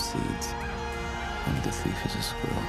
seeds, and the thief is a squirrel.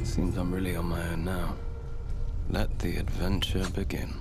Seems I'm really on my own now. Let the adventure begin.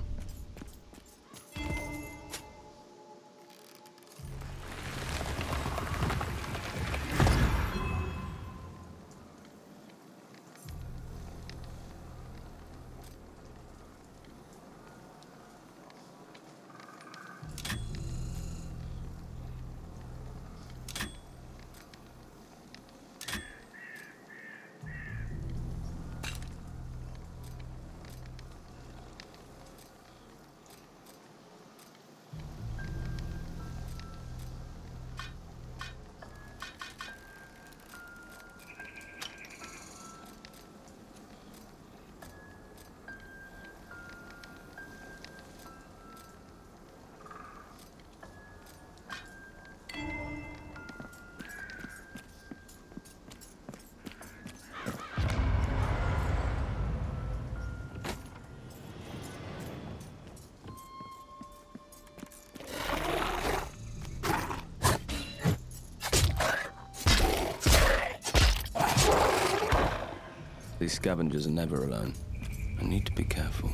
These scavengers are never alone. I need to be careful.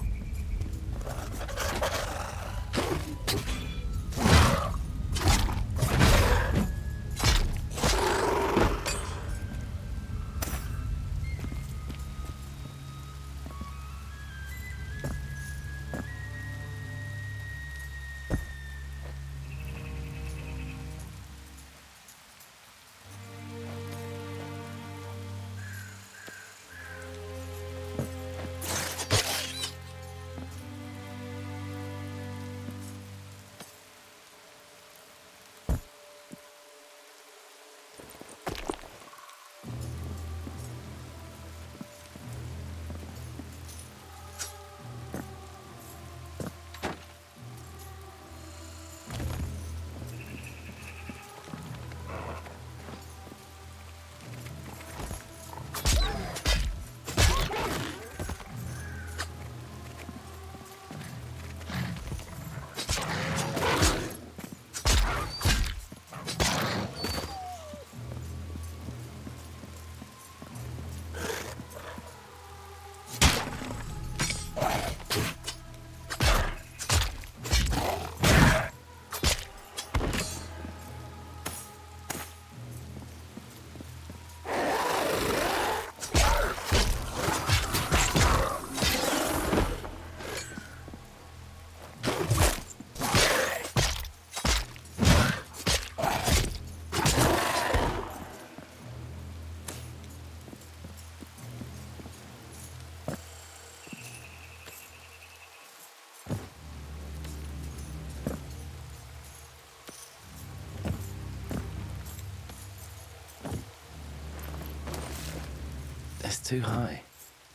too high.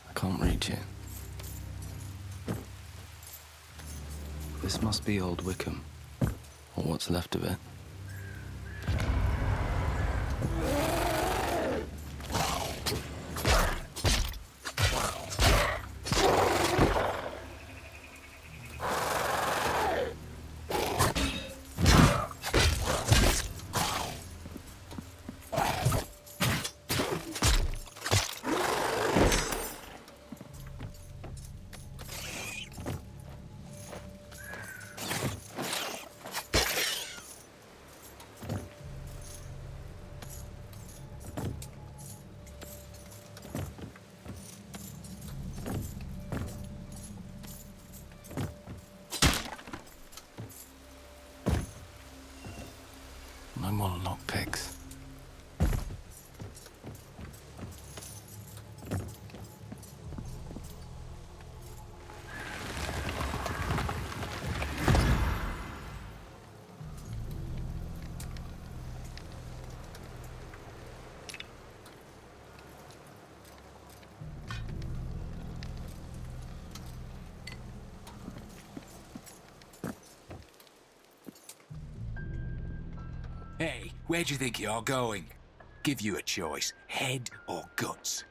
I can't reach it. This must be Old Wickham, or what's left of it. No more lockpicks. Hey, where do you think you're going? Give you a choice, head or guts.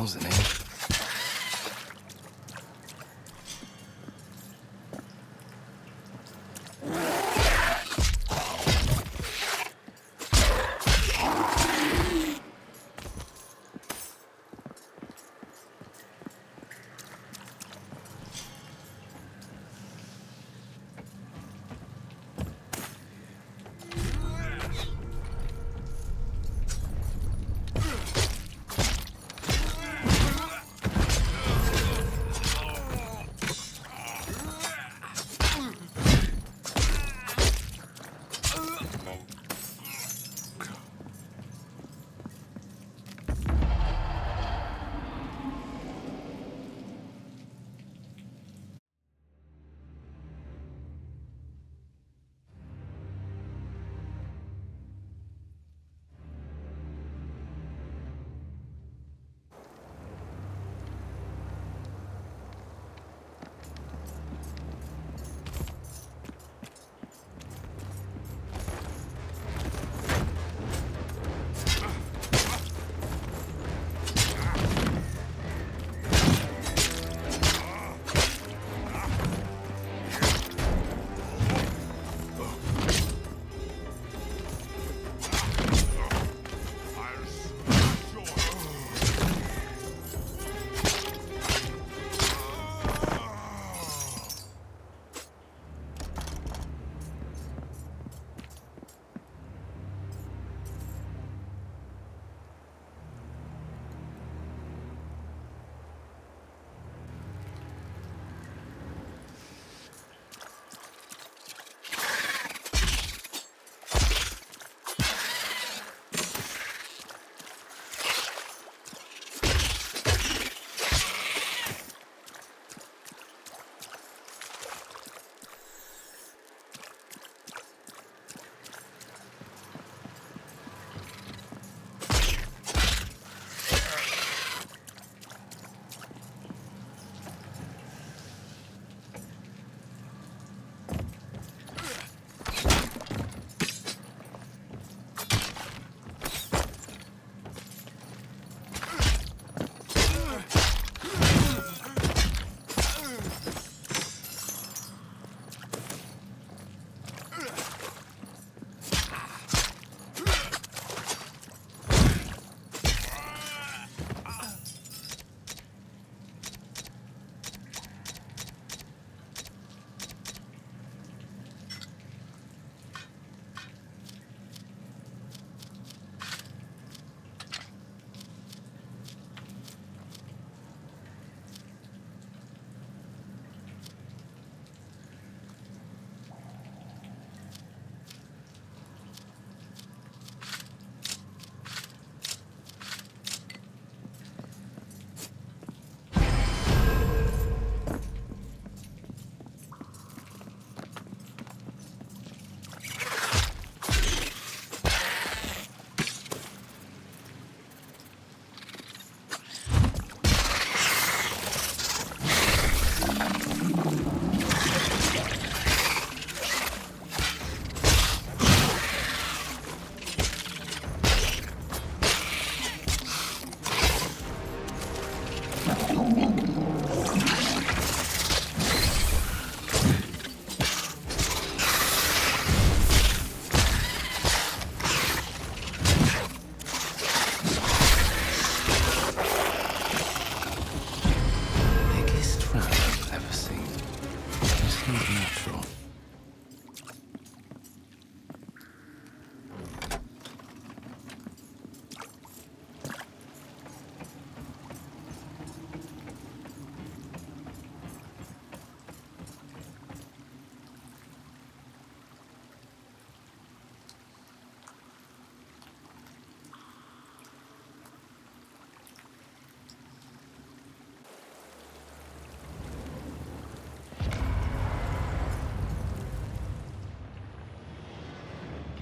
smells in here.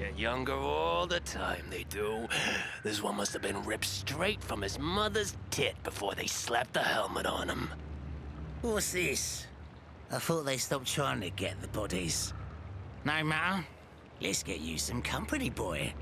Get younger all the time, they do. This one must have been ripped straight from his mother's tit before they slapped the helmet on him. What's this? I thought they stopped trying to get the bodies. No matter. Let's get you some company, boy.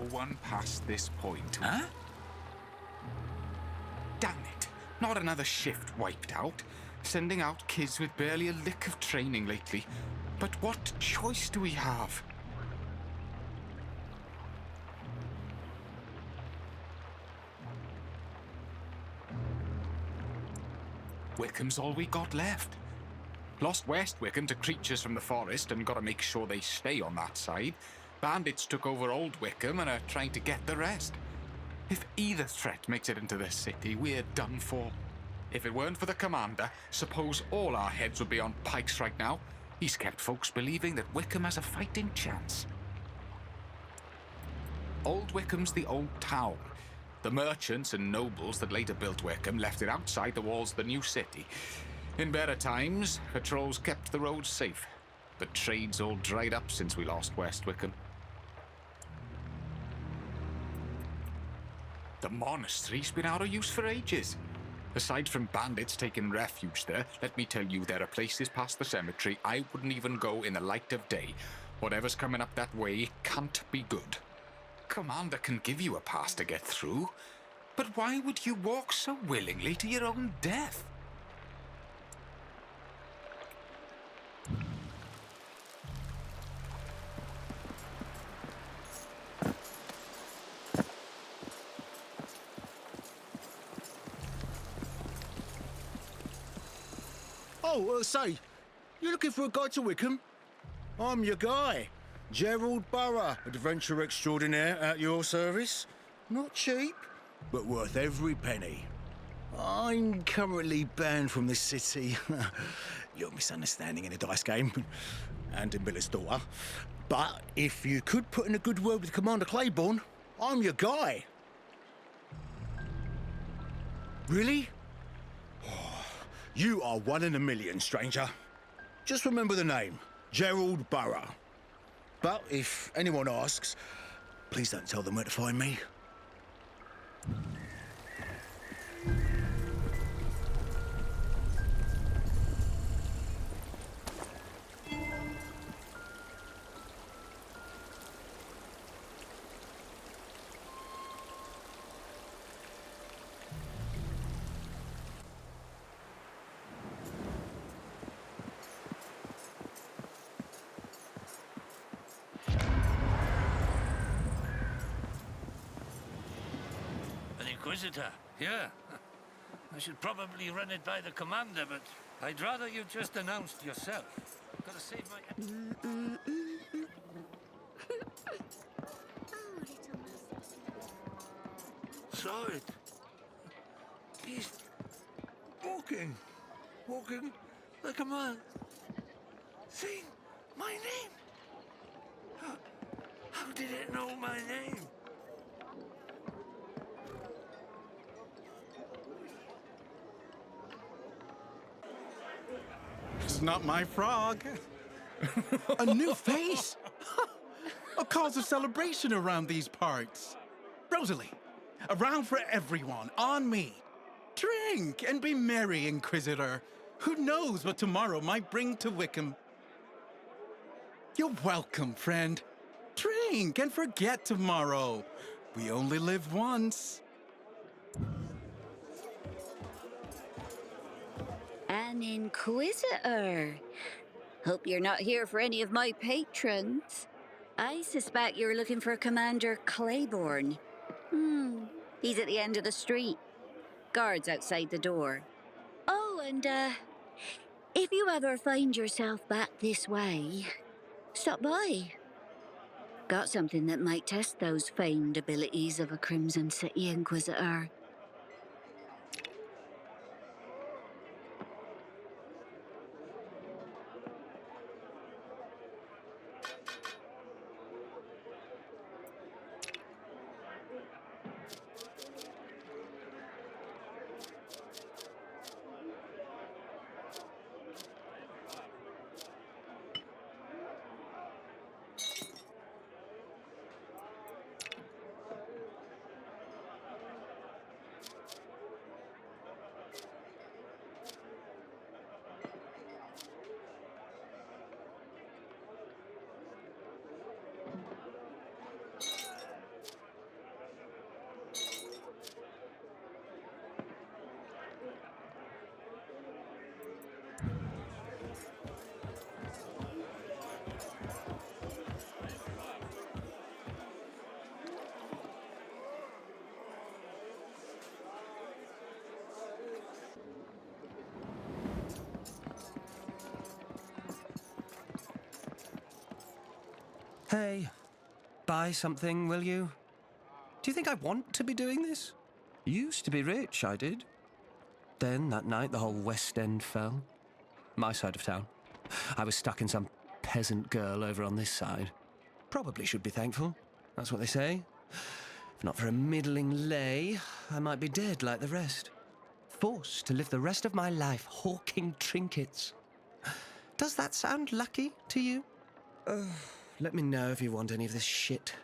one past this point, huh? Damn it. Not another shift wiped out. Sending out kids with barely a lick of training lately. But what choice do we have? Wickham's all we got left. Lost West Wickham to creatures from the forest and gotta make sure they stay on that side. Bandits took over Old Wickham and are trying to get the rest. If either threat makes it into the city, we're done for. If it weren't for the commander, suppose all our heads would be on pikes right now. He's kept folks believing that Wickham has a fighting chance. Old Wickham's the old town. The merchants and nobles that later built Wickham left it outside the walls of the new city. In better times, patrols kept the roads safe. But trade's all dried up since we lost West Wickham. The monastery's been out of use for ages. Aside from bandits taking refuge there, let me tell you there are places past the cemetery I wouldn't even go in the light of day. Whatever's coming up that way can't be good. Commander can give you a pass to get through, but why would you walk so willingly to your own death? Oh, say, you looking for a guide to Wickham? I'm your guy, Gerald Burrough, adventurer extraordinaire at your service. Not cheap, but worth every penny. I'm currently banned from this city. Little misunderstanding in a dice game, and in Miller's daughter. But if you could put in a good word with Commander Claiborne, I'm your guy. Really? You are one in a million, stranger. Just remember the name, Gerald Burrough. But if anyone asks, please don't tell them where to find me. Inquisitor, yeah. I should probably run it by the commander, but I'd rather you just announced yourself. Gotta save my... Saw it. He's walking like a man. Saying my name. How did it know my name? It's not my frog. A new face? A cause of celebration around these parts. Rosalie, around for everyone, on me. Drink and be merry, Inquisitor. Who knows what tomorrow might bring to Wickham? You're welcome, friend. Drink and forget tomorrow. We only live once. An Inquisitor. Hope you're not here for any of my patrons. I suspect you're looking for Commander Claiborne. He's at the end of the street. Guards outside the door. Oh, and if you ever find yourself back this way, stop by. Got something that might test those famed abilities of a Crimson City Inquisitor. Hey, buy something, will you? Do you think I want to be doing this? Used to be rich, I did. Then, that night, the whole West End fell. My side of town. I was stuck in some peasant girl over on this side. Probably should be thankful. That's what they say. If not for a middling lay, I might be dead like the rest. Forced to live the rest of my life hawking trinkets. Does that sound lucky to you? Let me know if you want any of this shit.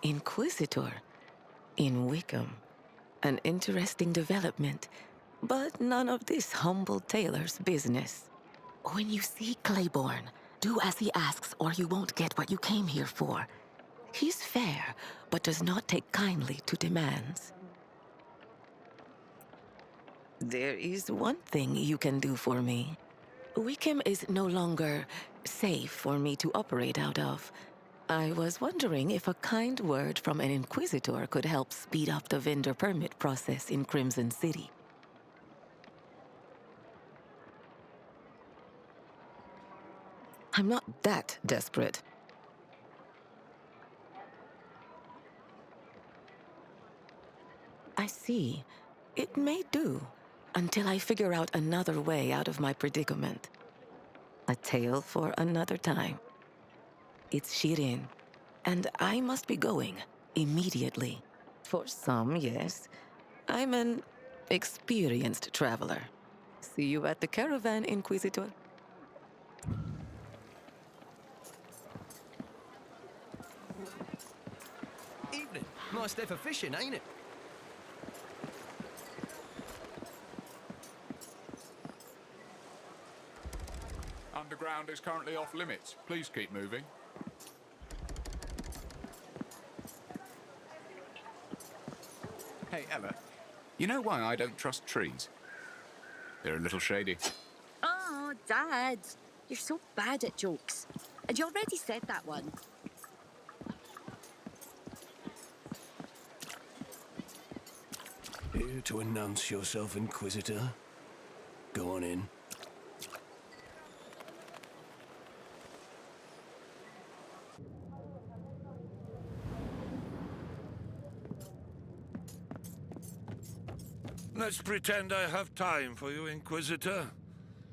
Inquisitor in Wickham. An interesting development, but none of this humble tailor's business. When you see Claiborne, do as he asks or you won't get what you came here for. He's fair, but does not take kindly to demands. There is one thing you can do for me. Wickham is no longer safe for me to operate out of. I was wondering if a kind word from an Inquisitor could help speed up the vendor permit process in Crimson City. I'm not that desperate. I see. It may do, until I figure out another way out of my predicament. A tale for another time. It's Shirin, and I must be going immediately. For some, yes. I'm an experienced traveler. See you at the caravan, Inquisitor. Evening. Nice day for fishing, ain't it? Underground is currently off limits. Please keep moving. Hey, Ella. You know why I don't trust trees? They're a little shady. Oh, Dad, you're so bad at jokes. And you already said that one. Here to announce yourself, Inquisitor. Go on in. Let's pretend I have time for you, Inquisitor.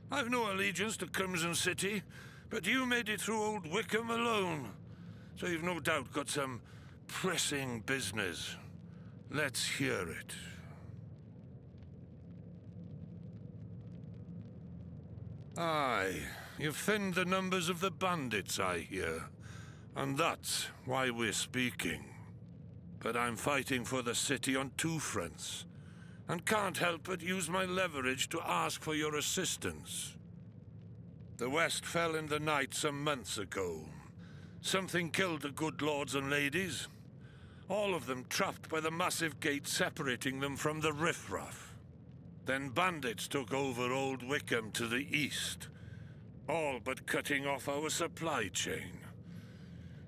I've no allegiance to Crimson City, but you made it through Old Wickham alone. So you've no doubt got some pressing business. Let's hear it. Aye, you've thinned the numbers of the bandits, I hear. And that's why we're speaking. But I'm fighting for the city on two fronts, and can't help but use my leverage to ask for your assistance. The West fell in the night some months ago. Something killed the good lords and ladies. All of them trapped by the massive gate separating them from the riffraff. Then bandits took over Old Wickham to the east, all but cutting off our supply chain.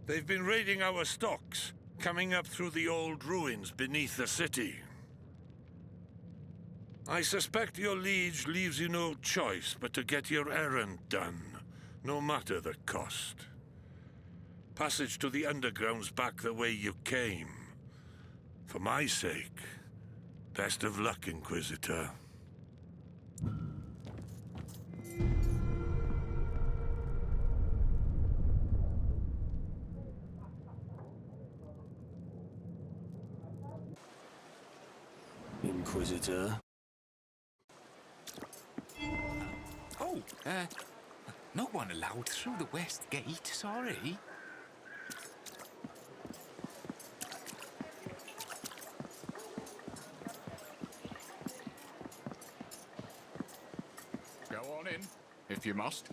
They've been raiding our stocks, coming up through the old ruins beneath the city. I suspect your liege leaves you no choice but to get your errand done, no matter the cost. Passage to the underground's back the way you came. For my sake, best of luck, Inquisitor. Inquisitor. Oh, no one allowed through the west gate, sorry. Go on in, if you must.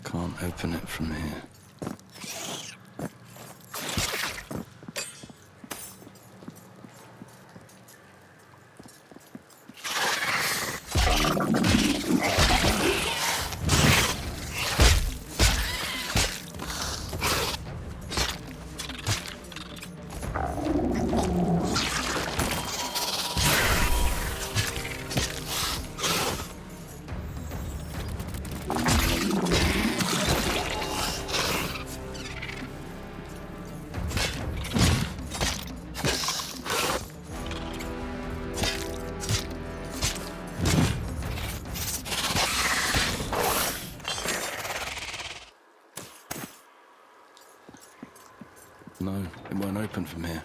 Can't open it from here. No, it won't open from here.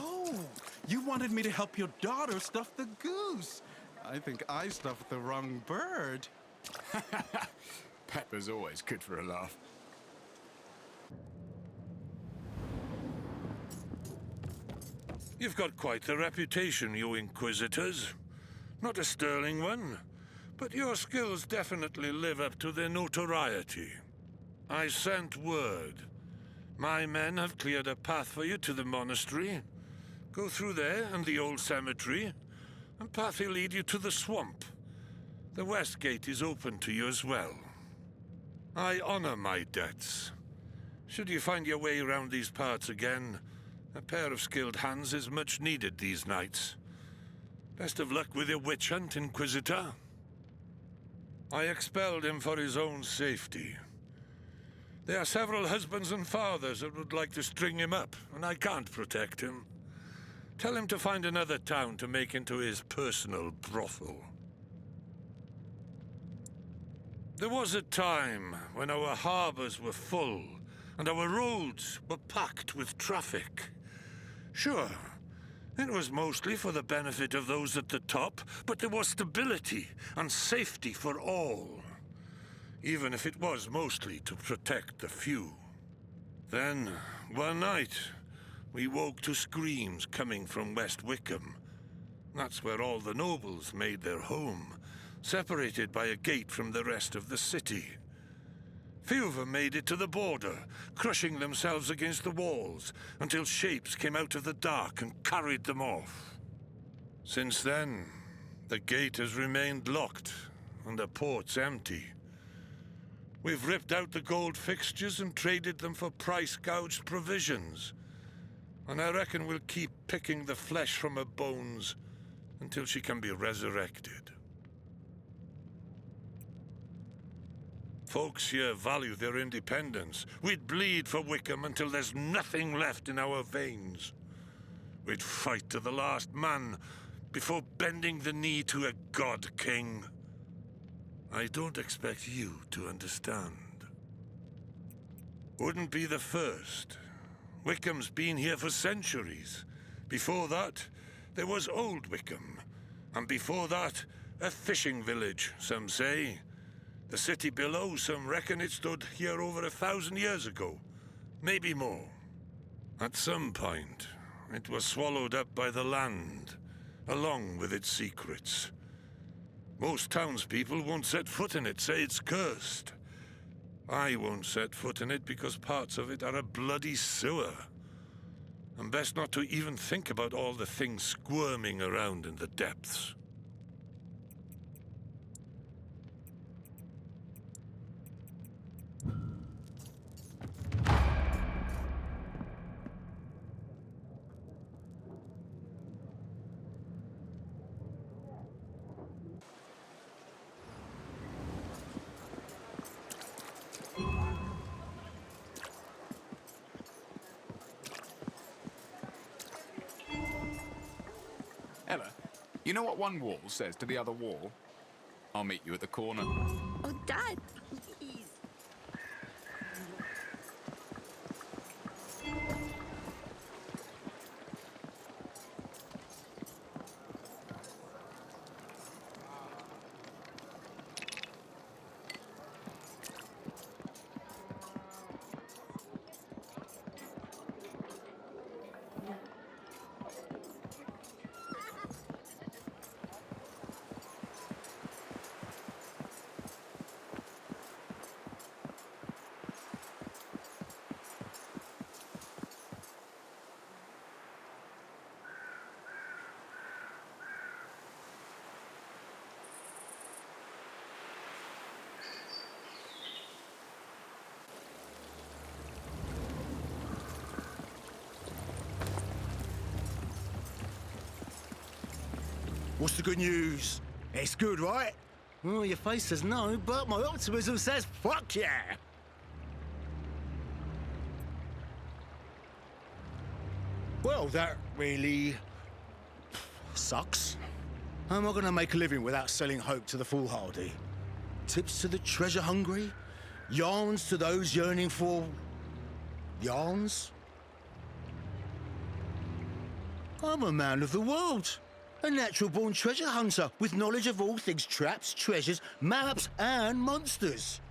Oh, you wanted me to help your daughter stuff the goose. I think I stuffed the wrong bird. Pepper's always good for a laugh. You've got quite the reputation, you Inquisitors. Not a sterling one, but your skills definitely live up to their notoriety. I sent word. My men have cleared a path for you to the monastery. Go through there and the old cemetery, and path will lead you to the swamp. The west gate is open to you as well. I honor my debts. Should you find your way around these parts again, a pair of skilled hands is much needed these nights. Best of luck with your witch hunt, Inquisitor. I expelled him for his own safety. There are several husbands and fathers that would like to string him up, and I can't protect him. Tell him to find another town to make into his personal brothel. There was a time when our harbors were full, and our roads were packed with traffic. Sure, it was mostly for the benefit of those at the top, but there was stability and safety for all. Even if it was mostly to protect the few. Then, one night, we woke to screams coming from West Wickham. That's where all the nobles made their home, separated by a gate from the rest of the city. Few of them made it to the border, crushing themselves against the walls, until shapes came out of the dark and carried them off. Since then, the gate has remained locked, and the port's empty. We've ripped out the gold fixtures and traded them for price-gouged provisions. And I reckon we'll keep picking the flesh from her bones until she can be resurrected. Folks here value their independence. We'd bleed for Wickham until there's nothing left in our veins. We'd fight to the last man before bending the knee to a god king. I don't expect you to understand. Wouldn't be the first. Wickham's been here for centuries. Before that, there was Old Wickham. And before that, a fishing village, some say. The city below, some reckon it stood here over 1,000 years ago. Maybe more. At some point, it was swallowed up by the land, along with its secrets. Most townspeople won't set foot in it, say it's cursed. I won't set foot in it because parts of it are a bloody sewer. And best not to even think about all the things squirming around in the depths. Ella, you know what one wall says to the other wall? I'll meet you at the corner. Oh, Dad, please. What's the good news? It's good, right? Well, your face says no, but my optimism says fuck yeah! Well, that really sucks. How am I gonna make a living without selling hope to the foolhardy? Tips to the treasure-hungry? Yarns to those yearning for... yarns? I'm a man of the world. A natural-born treasure hunter with knowledge of all things traps, treasures, maps, and monsters.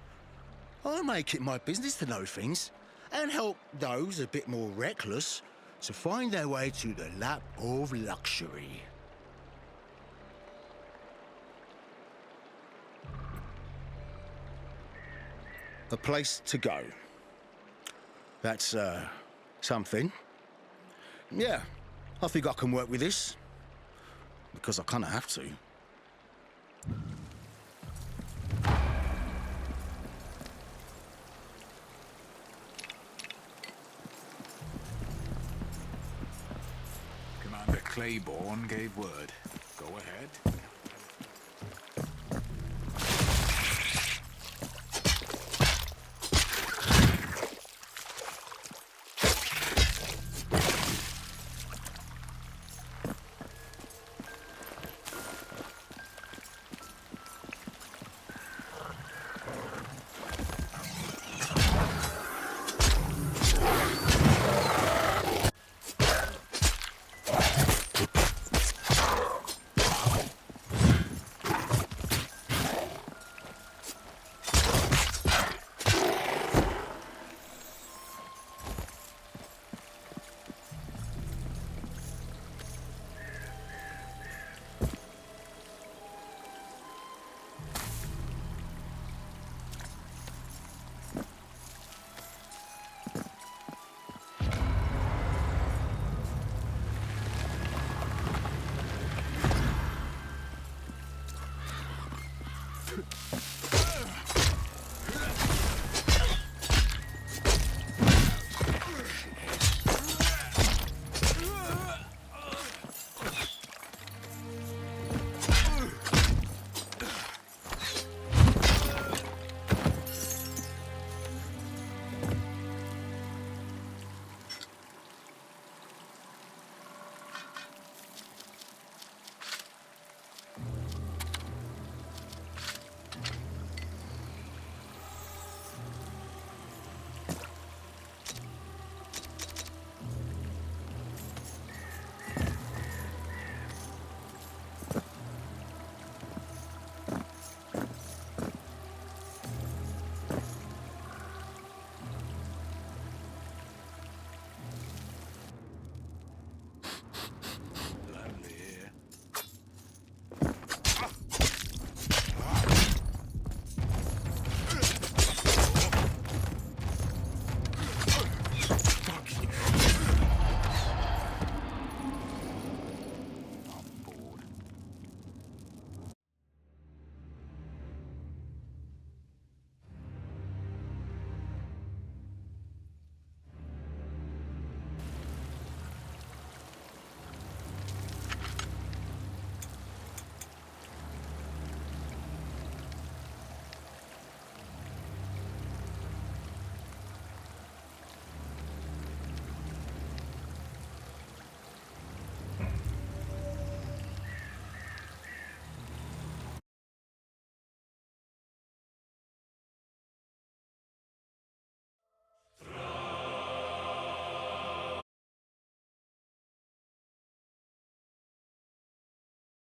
I make it my business to know things and help those a bit more reckless to find their way to the lap of luxury. A place to go. That's, something. Yeah, I think I can work with this. Because I kind of have to. Commander Claiborne gave word. Go ahead.